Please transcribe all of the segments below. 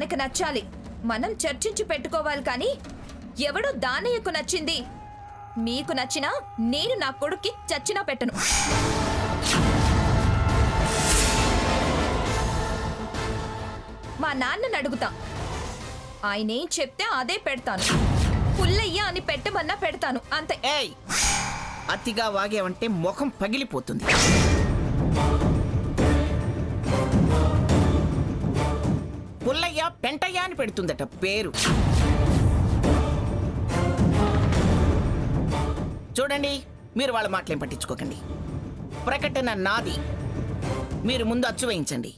మనకు నచ్చాలి, మనం చర్చించి పెట్టుకోవాలి. కానీ ఎవడో దానయ్యకు నచ్చింది మీకు నచ్చినా నేను నా కొడుక్కి చచ్చినా పెట్టను. మా నాన్నని అడుగుతా, ఆయనేం చెప్తే అదే పెడతాను. పుల్లయ్య అని పెట్టమన్నా పెడతాను అంతే. ఏయ్, అతిగా వాగేవంటే ముఖం పగిలిపోతుంది. పుల్లయ్య పెంటయ్య అని పెడుతుందట పేరు. చూడండి, మీరు వాళ్ళ మాటలేం పట్టించుకోకండి. ప్రకటన నాది, మీరు ముందు అచ్చు వేయించండి.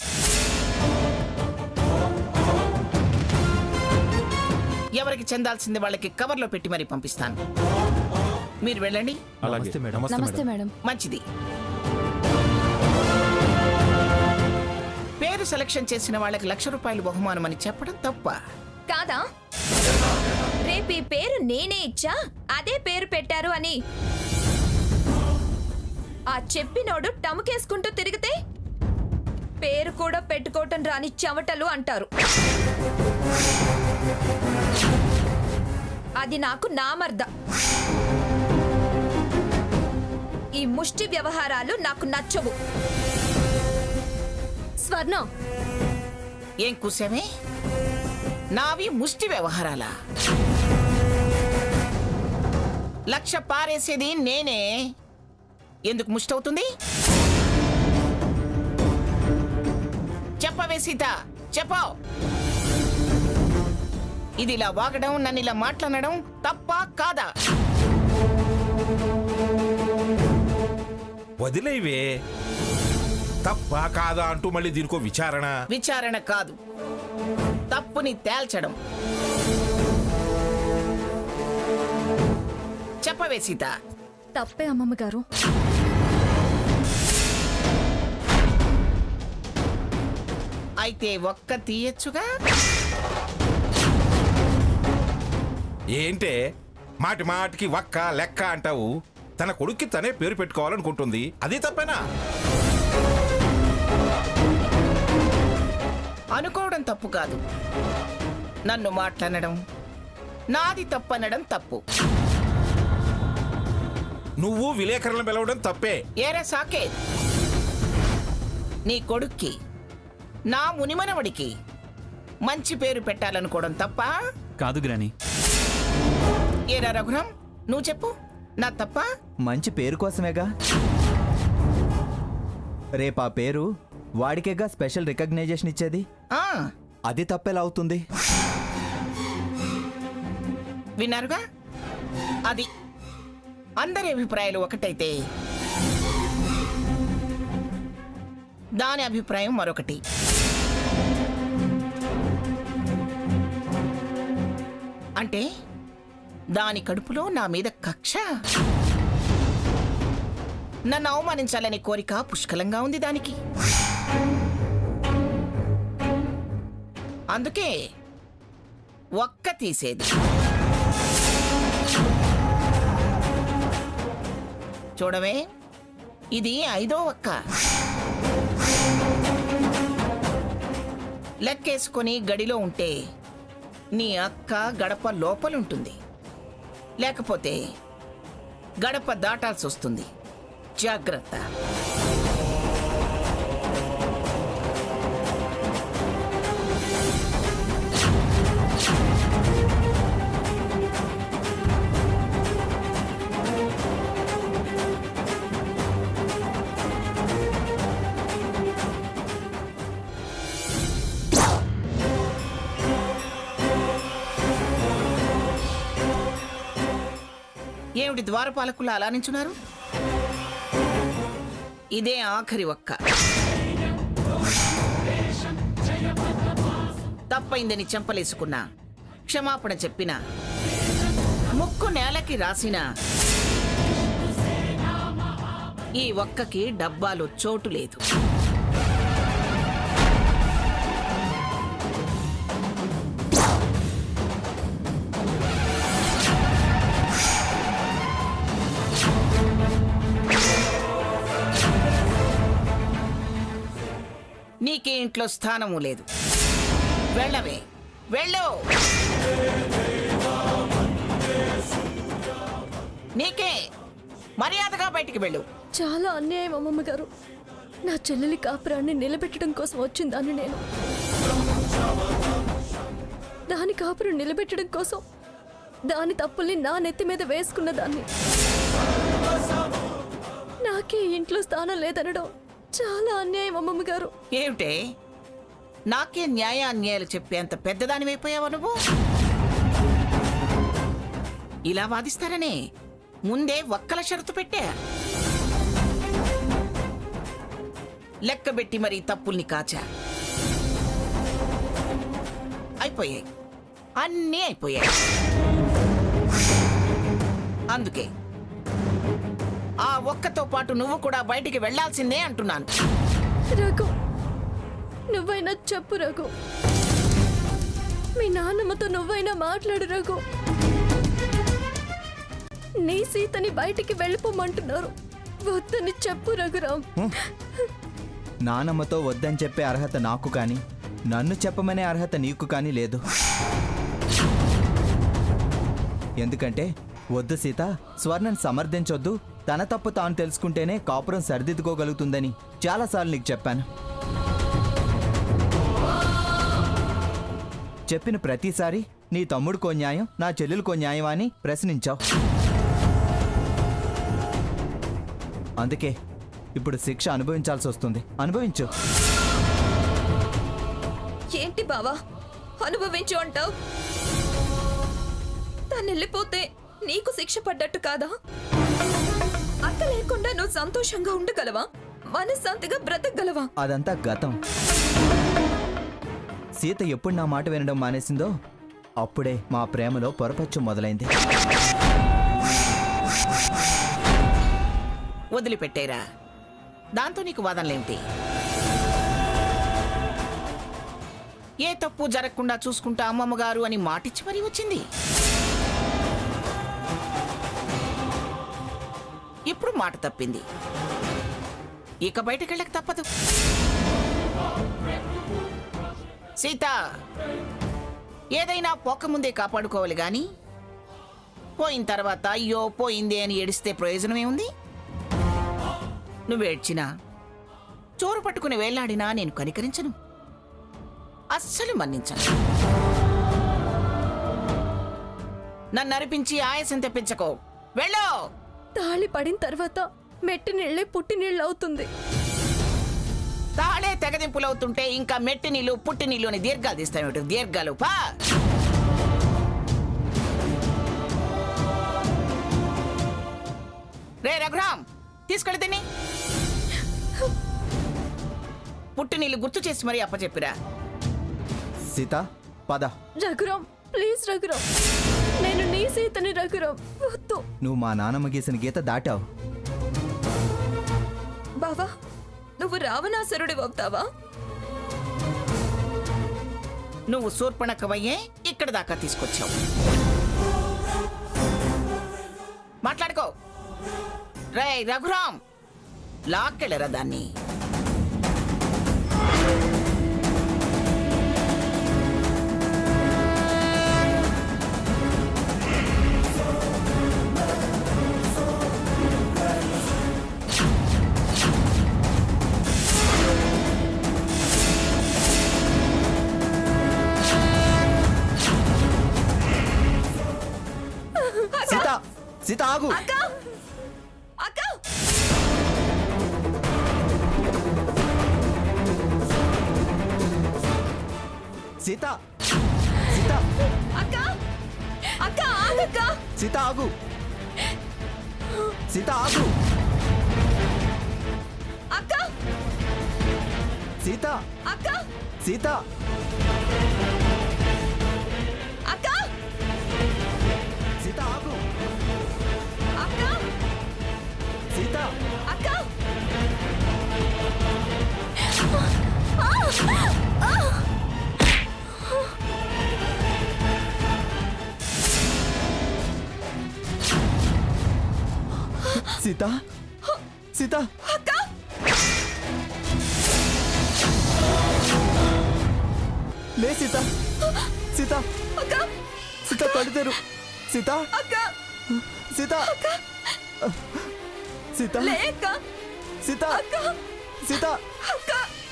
ఎవరికి చెందాల్సింది వాళ్ళకి కవర్లో పెట్టి మరీ పంపిస్తాను. మీరు వెళ్ళండి. నమస్తే మేడం. మంచిది. పేరు సెలక్షన్ చేసిన వాళ్ళకి ₹1,00,000 బహుమానం అని చెప్పడం తప్ప కాదా? రేపు ఈ పేరు నేనే ఇచ్చా, అదే పేరు పెట్టారు అని ఆ చెప్పినోడు టముకేసుకుంటూ తిరిగితే పేరు కూడా పెట్టుకోవటం రాని చెమటలు అంటారు. అది నాకు నామర్ద. ఈ ముష్టి వ్యవహారాలు నాకు నచ్చవు. స్వర్ణ, ఏం కూసామే? నావి ముష్టి వ్యవహారాలా? 1,00,000 పారేసేది నేనే, ఎందుకు ముష్టి అవుతుంది? చెప్పవే సీత, చెప్పు. ఇది ఇలా వాగడం, నన్ను ఇలా మాట్లాడడం తప్ప కాదా? వదిలేవే. తప్పా కాదా అంటూ మళ్ళీ దీనికో విచారణ. విచారణ కాదు, తప్పుని తేల్చడం. చెప్పవే సీత. తప్పే అమ్మమ్మ గారు. అయితే ఒక్క తీయచ్చుగా. ఏంటే మాటి మాటికి వక్క లెక్క అంటావు? తన కొడుక్కి తనే పేరు పెట్టుకోవాలనుకుంటుంది, అది తప్పేనా? అనుకోవడం తప్పు కాదు, నన్ను మాట్లాడడం, నాది తప్పనడం తప్పు. నువ్వు విలేకరులను పిలవడం తప్పే. ఏరే సాకే, నీ కొడుక్కి, నా మునిమనవడికి మంచి పేరు పెట్టాలనుకోవడం తప్ప కాదు గ్రాని. ఏరా రఘురాం, నువ్వు చెప్పు, నా తప్ప? మంచి పేరు కోసమేగా. రేపు ఆ పేరు వాడికేగా స్పెషల్ రికగ్నైజేషన్ ఇచ్చేది. ఆ, అది తప్పెలా అవుతుంది? విన్నారుగా, అది అందరి అభిప్రాయాలు ఒకటైతే దాని అభిప్రాయం మరొకటి. అంటే దాని కడుపులో నా మీద కక్ష, నన్ను అవమానించాలనే కోరిక పుష్కలంగా ఉంది దానికి. అందుకే ఒక్క తీసేది. చూడవే, ఇది 5వ ఒక్క. లెక్కేసుకొని గడిలో ఉంటే నీ అక్క గడప లోపలుంటుంది, లేకపోతే గడప దాటాల్సి వస్తుంది. జాగ్రత్త. ఏమిటి ద్వారపాలకులు అలా నించున్నారు? ఇదే ఆఖరి ఒక్క. తప్పైందని చెంపలేసుకున్నా, క్షమాపణ చెప్పినా, ముక్కు నేలకి రాసినా ఈ ఒక్కకి డబ్బాలో చోటు లేదు. నీకే ఇంట్లో స్థానము లేదు. వెళ్ళవే. వెళ్ళు. నీకే మర్యాదగా బయటికి వెళ్ళు. చాలా అన్యాయం అమ్మమ్మ గారు. నా చెల్లెలి కాపురాన్ని నిలబెట్టడం కోసం వచ్చిందాన్ని నేను. దాని కాపురం నిలబెట్టడం కోసం దాని తప్పుల్ని నా నెత్తి మీద వేసుకున్న దాన్ని. నాకే ఇంట్లో స్థానం లేదనడం చాలా అన్యాయం అమ్మమ్మ గారు. ఏమిటే నాకే న్యాయ అన్యాయాలు చెప్పేంత పెద్దదానివైపోయావా నువ్వు? ఇలా వాదిస్తారనే ముందే ఒక్కల షరతు పెట్టా. లెక్కబెట్టి మరీ తప్పుల్ని కాచా. అయిపోయాయి, అన్నీ అయిపోయాయి. అందుకే ఆ ఒక్కతో పాటు నువ్వు కూడా బయటికి వెళ్లాల్సిందే అంటున్నాను. రఘు, నువ్వైనా చెప్పు రఘు. మీ నాన్నమ్మతో నువ్వైనా మాట్లాడు రఘు. నీ సీతని బయటికి వెళ్ళిపోమంటున్నారు. వద్దని చెప్పు రఘురామ్. నానమ్మతో వద్దని చెప్పే అర్హత నాకు కానీ నన్ను చెప్పమనే అర్హత నీకు కానీ లేదు. ఎందుకంటే వద్దు సీత, స్వర్ణను సమర్థించొద్దు, తన తప్పు తాను తెలుసుకుంటేనే కాపురం సరిదిద్దుకోగలుగుతుందని చాలాసార్లు నీకు చెప్పాను. చెప్పిన ప్రతిసారి నీ తమ్ముడికో న్యాయం, నా చెల్లెలకో న్యాయం అని ప్రశ్నించావు. అందుకే ఇప్పుడు శిక్ష అనుభవించాల్సి వస్తుంది. అనుభవించు. ఏంటి బావా అనుభవించు అంటావు? తను వెళ్ళిపోతే నీకు శిక్ష పడ్డట్టు కాదా? అక్క లేకుండా నువ్వు సంతోషంగా ఉండగలవా? మనశ్శాంతిగా బ్రతకగలవా? అదంతా గతం. సీత ఎప్పుడు నా మాట వినడం మానేసిందో అప్పుడే మా ప్రేమలో పొరపచ్చు మొదలైంది. వదిలిపెట్టేరా, దాంతో నీకు వాదనలేమిటి? ఏ తప్పు జరగకుండా చూసుకుంటా అమ్మమ్మ గారు అని మాటిచ్చి మరీ వచ్చింది. ఇప్పుడు మాట తప్పింది. ఇక బయటకెళ్ళక తప్పదు. సీత, ఏదైనా పోకముందే కాపాడుకోవాలి గాని పోయిన తర్వాత అయ్యో పోయిందే అని ఏడిస్తే ప్రయోజనమేముంది? నువ్వేడ్చినా, చోరు పట్టుకుని వేళ్లాడినా నేను కనికరించను, అస్సలు మన్నించను. నన్ను అరిపించి ఆయాసం తెప్పించకో. వెళ్ళో. తాళి పడిన తర్వాత మెట్టి నీళ్ళే పుట్టి నీళ్ళు అవుతుంది. తాళే తెగదింపులవుతుంటే ఇంకా మెట్టి నీళ్ళు పుట్టి నీళ్ళు అని దీర్ఘాలు తీస్తామేమిటి? దీర్ఘాలు పా. రే రఘురామ్, తీసుకెళ్ళి తిని పుట్టి నీళ్ళు గుర్తు చేసి మరీ అప్పచెప్పిరా. సీత పద. రఘురామ్ ప్లీజ్ రఘురామ్, నేను నీ సీతని రఘురామ్. వద్దు. నువ్వు మా నానమ్మ గీసిన గీత దాటావు. బావా నువ్వు రావణాసురుడి అవుతావా? నువ్వు శూర్పణఖవయ్యే ఇక్కడ దాకా తీసుకొచ్చావు. మాట్లాడుకో. రే రఘురామ్, లాక్కెళ్ళరా దాన్ని. సీత, సీత ఆగు. అక్క అక్క సీత, సీత, అక్క అక్క ఆగక్క. సీత ఆగు. సీత ఆగు. అక్క సీత, అక్క సీత, అక్క సీత ఆగు. అక్క సీత, అక్క సీత, సీత, అక్క లే సీత, సీత సీత కళ్ళు తెరు సీత సీత సీత లేక సీత సీత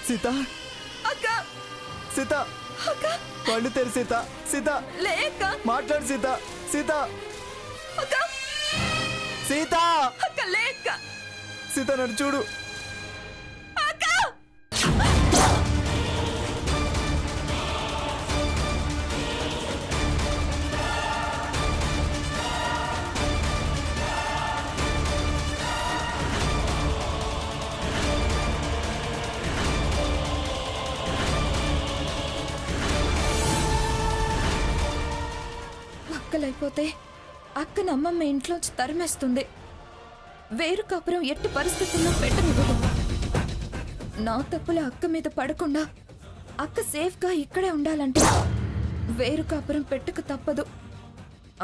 సీత సీత కళ్ళు తెరు సీత సీత లేక మాట్లాడు సీత సీత సీత లేక సీత నన్ను చూడు అక్కలైపోతే అక్కన అమ్మమ్మ ఇంట్లోంచి తరిమేస్తుంది. వేరు కాపురం ఎట్టి పరిస్థితుల్లో పెట్టనివ్వదు. నా తప్పుల అక్క మీద పడకుండా అక్క సేఫ్గా ఇక్కడే ఉండాలంటే వేరు కాపురం పెట్టక తప్పదు.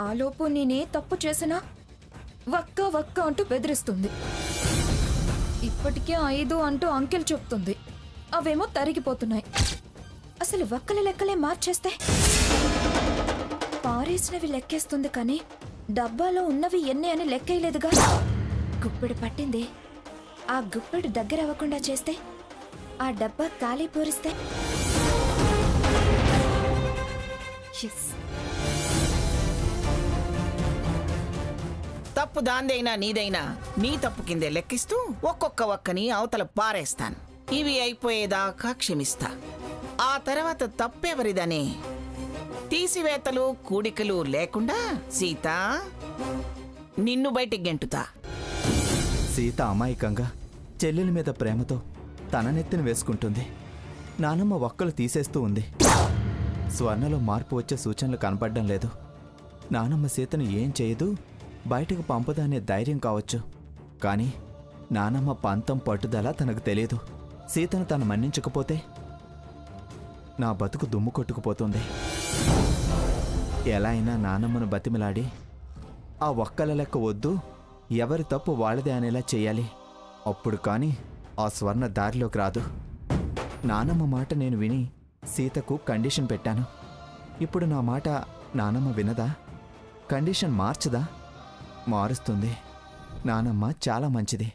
ఆలోపు నేనే తప్పు చేసినా వక్క వక్క అంటూ బెదిరిస్తుంది. ఇప్పటికే 5 అంటూ అంకెలు చెప్తుంది. అవేమో తరిగిపోతున్నాయి. అసలు వక్కల లెక్కలే మార్చేస్తే పారేసినవి లెక్కేస్తుంది కానీ డబ్బాలో ఉన్నవి ఎన్ని అని లెక్కేయలేదుగా. గుప్పెడు పట్టింది. ఆ గుప్పెడు దగ్గర అవ్వకుండా చేస్తే ఆ డబ్బా ఖాళీ పూరిస్తే ఎస్. తప్పు దాందైనా నీదైనా నీ తప్పు కిందే లెక్కిస్తూ ఒక్కొక్క ఒక్కని అవతల పారేస్తాను. ఇవి అయిపోయేదాకా క్షమిస్తా. ఆ తర్వాత తప్పెవరిదని తీసివేతలు కూడికలు లేకుండా సీత నిన్ను బయటికి గెంటుతా. సీత అమాయకంగా చెల్లెల మీద ప్రేమతో తన నెత్తిన వేసుకుంటుంది. నానమ్మ ఒక్కలు తీసేస్తూ ఉంది. స్వర్ణలో మార్పు వచ్చే సూచనలు కనపడడం లేదు. నానమ్మ సీతను ఏం చేయదు, బయటకు పంపదనే ధైర్యం కావచ్చు. కానీ నానమ్మ పంతం పట్టుదల తనకు తెలియదు. సీతను తను మన్నించకపోతే నా బతుకు దుమ్ము కొట్టుకుపోతుంది. ఎలా అయినా నానమ్మను బతిమిలాడి ఆ ఒక్కల లెక్క వద్దు, ఎవరి తప్పు వాళ్ళదే అనేలా చేయాలి. అప్పుడు కానీ ఆ స్వర్ణ దారిలోకి రాదు. నానమ్మ మాట నేను విని సీతకు కండిషన్ పెట్టాను. ఇప్పుడు నా మాట నానమ్మ వినదా? కండిషన్ మార్చదా? మారుస్తుంది. నానమ్మ చాలా మంచిది.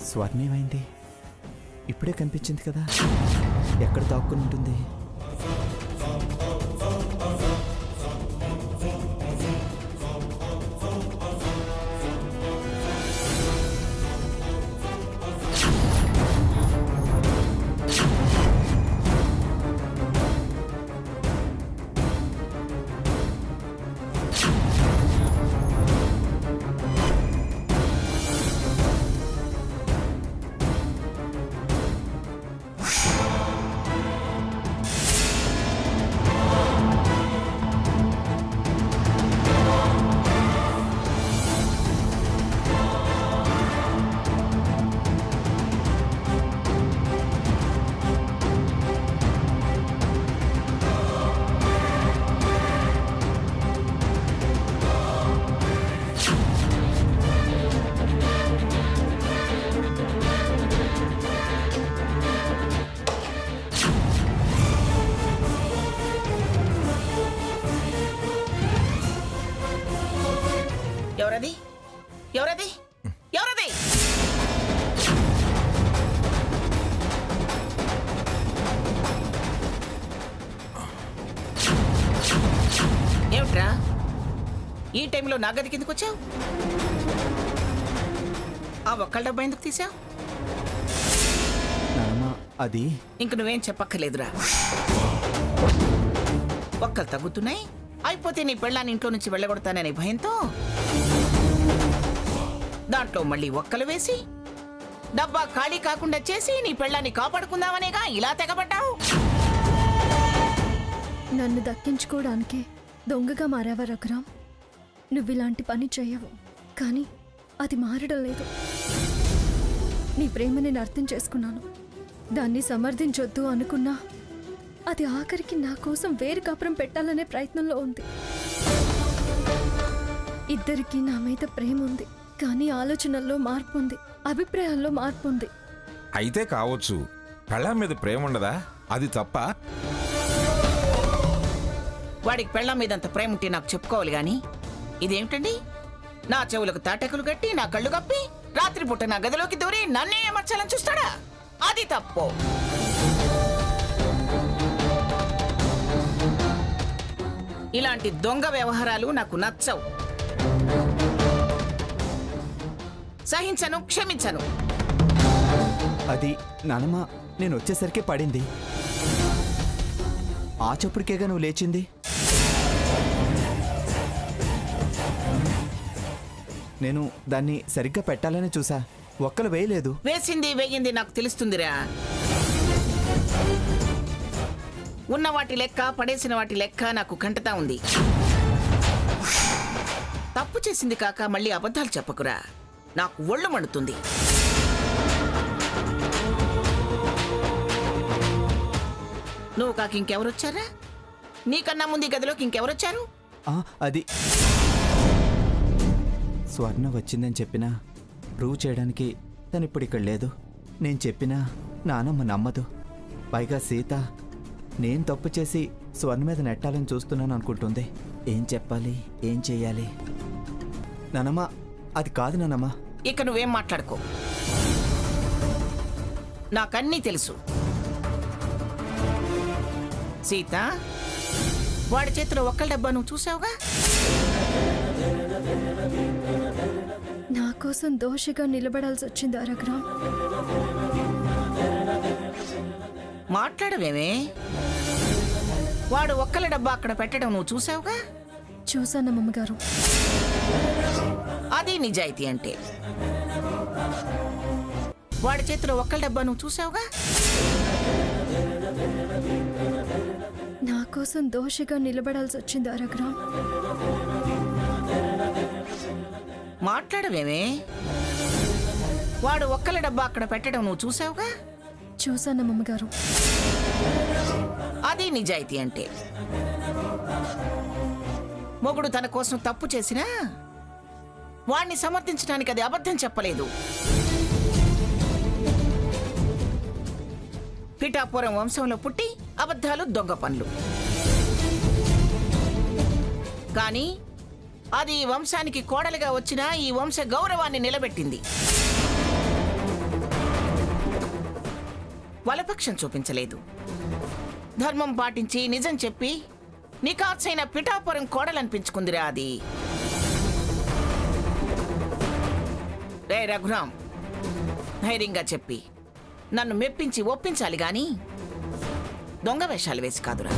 స్వర్ణేమైంది? ఇప్పుడే కనిపించింది కదా, ఎక్కడ దాక్కుని ఉంటుంది? ఏమిట్రా ఈ టైంలో నా గది కిందకు వచ్చావు? ఆ ఒక్కల డబ్బా ఎందుకు తీసావు? నానమ్మ అది ఇంక నువ్వేం చెప్పక్కర్లేదురా. ఒక్కలు తగ్గుతున్నాయి, అయిపోతే నీ పెళ్ళాన్ని ఇంట్లో నుంచి వెళ్ళగొడతాననే భయంతో దాంట్లో మళ్ళీ ఒక్కలు వేసి డబ్బా ఖాళీ కాకుండా చేసి నీ పెళ్ళాన్ని కాపాడుకుందామనేగా ఇలా తెగబడ్డావు. నన్ను దక్కించుకోవడానికే దొంగగా మారావా రఘురాం? నువ్వు ఇలాంటి పని చేయవు, కానీ అది మారడం లేదు. నీ ప్రేమ నేను అర్థం చేసుకున్నాను. దాన్ని సమర్థించొద్దు అనుకున్నా అది ఆఖరికి నా కోసం వేరు కాపురం పెట్టాలనే ప్రయత్నంలో ఉంది. ఇద్దరికీ నా మీద ప్రేమ ఉంది, కానీ ఆలోచనల్లో మార్పు ఉంది, అభిప్రాయాల్లో మార్పు ఉంది. అయితే కావచ్చు, పెళ్ళాం మీద ప్రేమ ఉండదా? అది తప్ప. వాడికి పెళ్ళాం మీదంత ప్రేమ ఉంటే నాకు చెప్పుకోవాలి గాని ఇదేమిటండి? నా చెవులకు తాటెకులు కట్టి నా కళ్ళు కప్పి రాత్రిపూట నా గదిలోకి దూరి నన్నే అమర్చాలని చూస్తాడా? అది తప్పు. ఇలాంటి దొంగ వ్యవహారాలు నాకు నచ్చవు. సహించను, క్షమించను. అది నానమ్మ నేను వచ్చేసరికి పడింది. ఆ చప్పుడికేగా నువ్వు లేచింది. నేను దాన్ని సరిగ్గా పెట్టాలని చూసా, ఒక్కలు వేయలేదు. వేసింది వేయింది నాకు తెలుస్తుందిరా. ఉన్న వాటి లెక్క, పడేసిన వాటి లెక్క నాకు కంటతా ఉంది. తప్పు చేసింది కాక మళ్ళీ అబద్ధాలు చెప్పకురా, నాకు ఒళ్ళు మండుతుంది. నువ్వు కాక ఇంకెవరొచ్చారా? నీకన్నా ముందు ఈ గదిలోకి ఇంకెవరొచ్చారు? అది స్వర్ణ వచ్చిందని చెప్పినా ప్రూవ్ చేయడానికి తను ఇప్పుడు ఇక్కడ లేదు. నేను చెప్పినా నానమ్మ నమ్మదు. పైగా సీత నేను తప్పు చేసి స్వర్ణ మీద నెట్టాలని చూస్తున్నాను అనుకుంటుంది. ఏం చెప్పాలి, ఏం చెయ్యాలి? నానమ్మ అది కాదు నానమ్మ. ఇక నువ్వేం మాట్లాడుకో, నాకన్నీ తెలుసు. సీత, వాడి చేతిలో ఒక్కల డబ్బా నువ్వు చూసావుగా? నా కోసం దోషిగా నిలబడాల్సి వచ్చింది రఘురాం. మాట్లాడవేమే? వాడు ఒక్కల డబ్బా అక్కడ పెట్టడం నువ్వు చూసావుగా? చూసానమ్మగారు. అది నిజాయితీ అంటే. వాడి చేతిలో ఒక్కల డబ్బా నువ్వు చూసావుగా? నా కోసం దోషిగా నిలబడాల్సి వచ్చింది రఘురాం. మాట్లాడవేమే? వాడు ఒక్కల డబ్బా అక్కడ పెట్టడం నువ్వు చూసావుగా? చూసానమ్మగారు. అది నిజాయితీ అంటే. మొగుడు తన కోసం తప్పు చేసినా వాణ్ణి సమర్థించడానికి అది అబద్ధం చెప్పలేదు. పిఠాపురం వంశంలో పుట్టి అబద్ధాలు, దొంగ పనులు. కానీ అది ఈ వంశానికి కోడలిగా వచ్చినా ఈ వంశ గౌరవాన్ని నిలబెట్టింది. వలపక్షం చూపించలేదు. ధర్మం పాటించి నిజం చెప్పి నికార్సైన పిఠాపురం కోడలనిపించుకుందిరా అది. రే రఘురాం, ధైర్యంగా చెప్పి నన్ను మెప్పించి ఒప్పించాలి గాని దొంగ వేషాలు వేసి కాదురా.